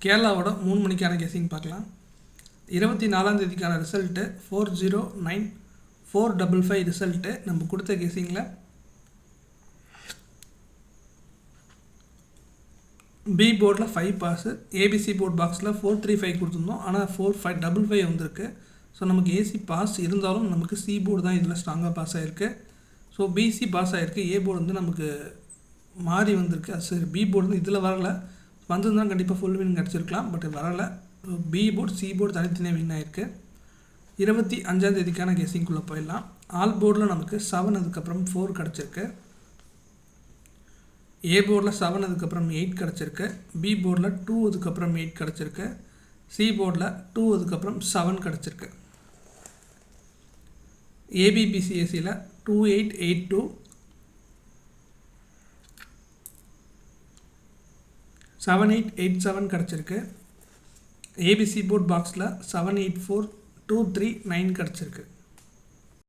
கேரளாவோட 3 மணிக்கான கெஸிங் பார்க்கலாம். 24ஆம் தேதிக்கான result 409455 result. நம்ம கொடுத்த கெஸிங்கில் பி போர்டில் 5 பாஸு, ஏபிசி போர்ட் பாக்ஸில் 435 கொடுத்துருந்தோம். ஆனால் 4555 வந்திருக்கு. ஸோ நமக்கு ஏசி பாஸ் இருந்தாலும் நமக்கு சி போர்டு தான் இதில் ஸ்ட்ராங்காக பாஸ் ஆகிருக்கு. ஸோ பிசி பாஸ் ஆகிருக்கு. ஏ போர்டு வந்து நமக்கு மாறி வந்திருக்கு. அது சரி, பி போர்டு வந்து இதில் வரலை. வந்திருந்தால் கண்டிப்பாக ஃபுல் வின் கிடச்சிருக்கலாம். பட் வரலை. பி போர்டு சி போர்டு தனித்தனியாக வின் ஆகிருக்கு. 25ஆம் தேதிக்கான கெஸிங்குள்ளே போயிடலாம். ஆல் போர்டில் நமக்கு 7 அதுக்கப்புறம் 4 கிடச்சிருக்கு. ஏ போர்டில் 7 அதுக்கப்புறம் 8 கிடச்சிருக்கு. பி போர்டில் 2 அதுக்கப்புறம் 8 கிடச்சிருக்கு. சி போர்டில் 2 அதுக்கப்புறம் 7 கிடச்சிருக்கு. ஏபிபிசிஎஸ்சியில் 2882, 7887 கிடச்சிருக்கு. ஏபிசி போர்ட் பாக்ஸில் 784239 கிடச்சிருக்கு.